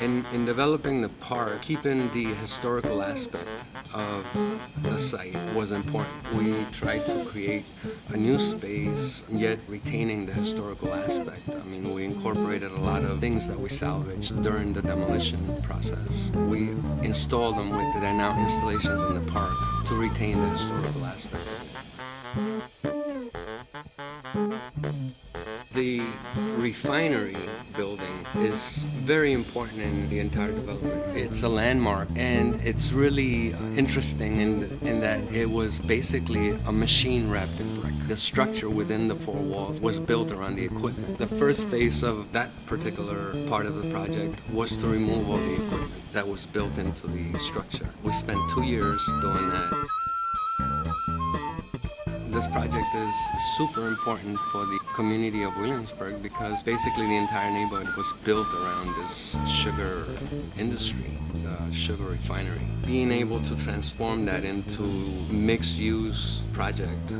In developing the park, keeping the historical aspect of the site was important. We tried to create a new space, yet retaining the historical aspect. I mean, we incorporated a lot of things that we salvaged during the demolition process. We installed them with, they're now installations in the park to retain the historical aspect of it. The refinery building is very important in the entire development. It's a landmark, and it's really interesting in that it was basically a machine wrapped in brick. The structure within the four walls was built around the equipment. The first phase of that particular part of the project was to remove all the equipment that was built into the structure. We spent 2 years doing that. This project is super important for the community of Williamsburg because basically the entire neighborhood was built around this sugar industry, the sugar refinery. Being able to transform that into mixed-use project,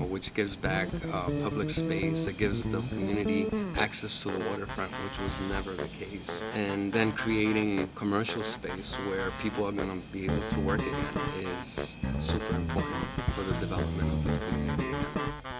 which gives back public space, it gives the community access to the waterfront, which was never the case. And then creating commercial space where people are going to be able to work again is super important for the development of this community again.